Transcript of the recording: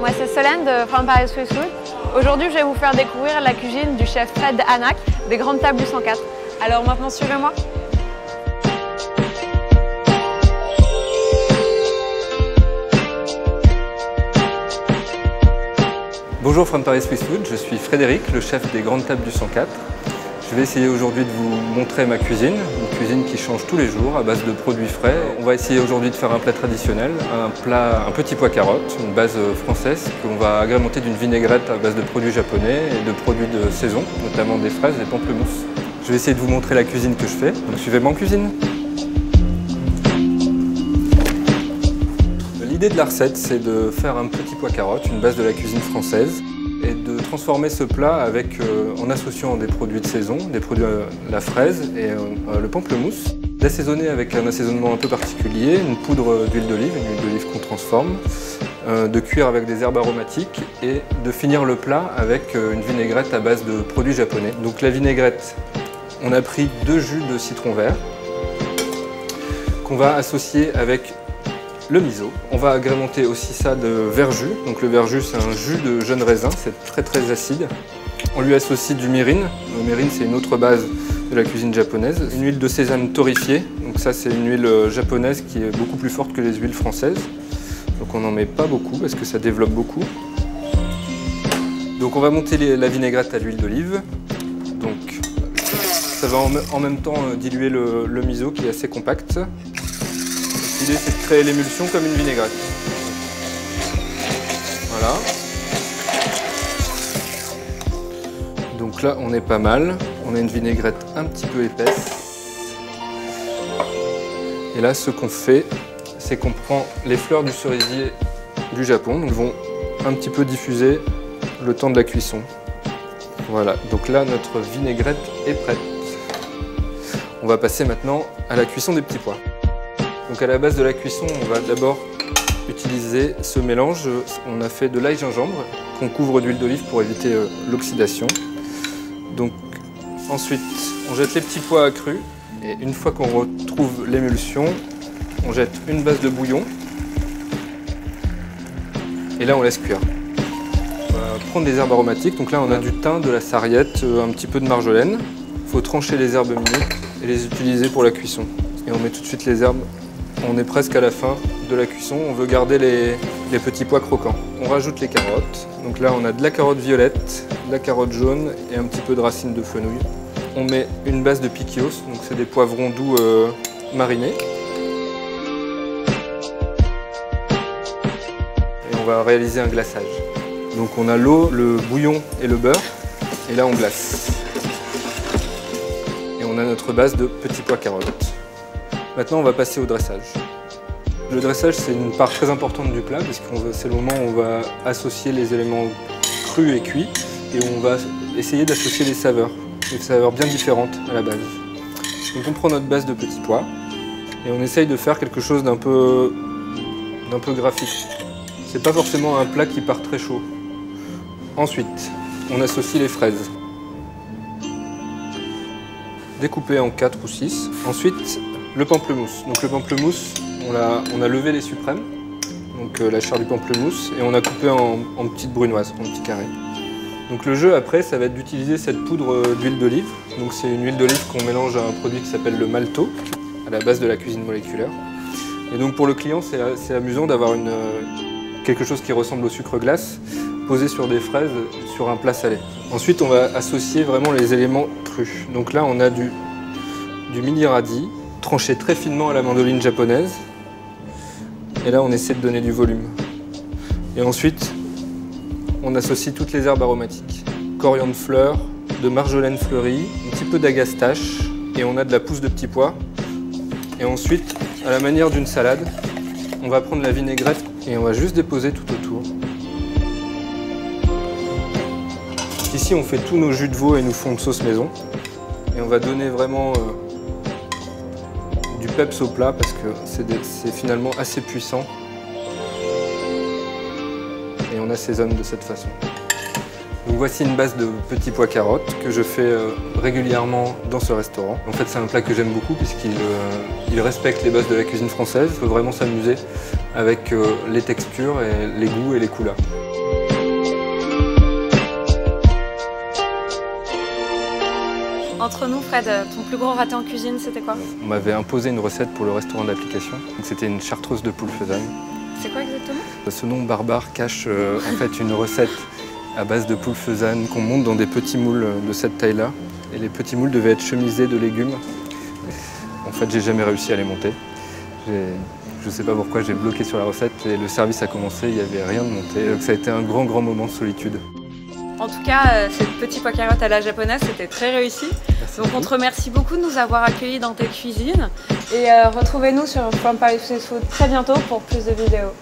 moi c'est Solène de From Paris Swiss Food. Aujourd'hui je vais vous faire découvrir la cuisine du chef Fred Hanac des Grandes Tables du 104. Alors maintenant suivez-moi. Bonjour From Paris Swiss Food, je suis Frédéric, le chef des Grandes Tables du 104. Je vais essayer aujourd'hui de vous montrer ma cuisine, une cuisine qui change tous les jours à base de produits frais. On va essayer aujourd'hui de faire un plat traditionnel, un petit pois carotte, une base française qu'on va agrémenter d'une vinaigrette à base de produits japonais et de produits de saison, notamment des fraises et des pamplemousses. Je vais essayer de vous montrer la cuisine que je fais, donc suivez-moi en cuisine. L'idée de la recette, c'est de faire un petit pois carotte, une base de la cuisine française, et de transformer ce plat en associant des produits de saison, des produits la fraise et le pamplemousse, d'assaisonner avec un assaisonnement un peu particulier, une poudre d'huile d'olive, une huile d'olive qu'on transforme, de cuire avec des herbes aromatiques et de finir le plat avec une vinaigrette à base de produits japonais. Donc la vinaigrette, on a pris 2 jus de citron vert qu'on va associer avec le miso. On va agrémenter aussi ça de verjus. Donc le verjus, c'est un jus de jeunes raisins, c'est très acide. On lui associe du mirin. Le mirin, c'est une autre base de la cuisine japonaise. Une huile de sésame torréfiée. Donc ça, c'est une huile japonaise qui est beaucoup plus forte que les huiles françaises. Donc on n'en met pas beaucoup parce que ça développe beaucoup. Donc on va monter la vinaigrette à l'huile d'olive. Donc ça va en même temps diluer le miso qui est assez compact. L'idée, c'est de créer l'émulsion comme une vinaigrette. Voilà. Donc là, on est pas mal. On a une vinaigrette un petit peu épaisse. Et là, ce qu'on fait, c'est qu'on prend les fleurs du cerisier du Japon. Donc, ils vont un petit peu diffuser le temps de la cuisson. Voilà. Donc là, notre vinaigrette est prête. On va passer maintenant à la cuisson des petits pois. Donc à la base de la cuisson, on va d'abord utiliser ce mélange. On a fait de l'ail gingembre qu'on couvre d'huile d'olive pour éviter l'oxydation. Donc ensuite, on jette les petits pois crus et une fois qu'on retrouve l'émulsion, on jette une base de bouillon et là on laisse cuire. On va prendre des herbes aromatiques. Donc là on a du thym, de la sarriette, un petit peu de marjolaine. Il faut trancher les herbes minutes et les utiliser pour la cuisson. Et on met tout de suite les herbes. On est presque à la fin de la cuisson, on veut garder les petits pois croquants. On rajoute les carottes. Donc là, on a de la carotte violette, de la carotte jaune et un petit peu de racines de fenouil. On met une base de piquillos, donc c'est des poivrons doux marinés. Et on va réaliser un glaçage. Donc on a l'eau, le bouillon et le beurre. Et là, on glace. Et on a notre base de petits pois carottes. Maintenant, on va passer au dressage. Le dressage, c'est une part très importante du plat, parce que c'est le moment où on va associer les éléments crus et cuits, et où on va essayer d'associer des saveurs bien différentes à la base. Donc on prend notre base de petits pois, et on essaye de faire quelque chose d'un peu graphique. C'est pas forcément un plat qui part très chaud. Ensuite, on associe les fraises, découpées en 4 ou 6. Ensuite, le pamplemousse. Donc le pamplemousse, on a levé les suprêmes, donc la chair du pamplemousse, et on a coupé en petites brunoises, en petits carrés. Donc le jeu après, ça va être d'utiliser cette poudre d'huile d'olive. Donc c'est une huile d'olive qu'on mélange à un produit qui s'appelle le malto, à la base de la cuisine moléculaire. Et donc pour le client, c'est amusant d'avoir quelque chose qui ressemble au sucre glace, posé sur des fraises, sur un plat salé. Ensuite, on va associer vraiment les éléments crus. Donc là, on a du mini radis, tranché très finement à la mandoline japonaise. Et là, on essaie de donner du volume. Et ensuite, on associe toutes les herbes aromatiques. Coriandre fleur, de marjolaine fleurie, un petit peu d'agastache, et on a de la pousse de petits pois. Et ensuite, à la manière d'une salade, on va prendre la vinaigrette et on va juste déposer tout autour. Ici, on fait tous nos jus de veau et nos fonds de sauce maison. Et on va donner vraiment du peps au plat parce que c'est finalement assez puissant. Et on assaisonne de cette façon. Donc voici une base de petits pois carottes que je fais régulièrement dans ce restaurant. En fait, c'est un plat que j'aime beaucoup puisqu'il respecte les bases de la cuisine française. Il faut vraiment s'amuser avec les textures, et les goûts et les couleurs. Entre nous, Fred, ton plus gros raté en cuisine, c'était quoi? On m'avait imposé une recette pour le restaurant d'application. C'était une chartreuse de poule faisane. C'est quoi exactement? Ce nom barbare cache en fait une recette à base de poule faisane qu'on monte dans des petits moules de cette taille-là. Et les petits moules devaient être chemisés de légumes. En fait, j'ai jamais réussi à les monter. Je ne sais pas pourquoi, j'ai bloqué sur la recette et le service a commencé, il n'y avait rien de monté. Donc ça a été un grand moment de solitude. En tout cas, ce petit pois carotte à la japonaise, c'était très réussi. Merci. Donc on te remercie beaucoup de nous avoir accueillis dans tes cuisines. Et retrouvez-nous sur From Paris Fast Food très bientôt pour plus de vidéos.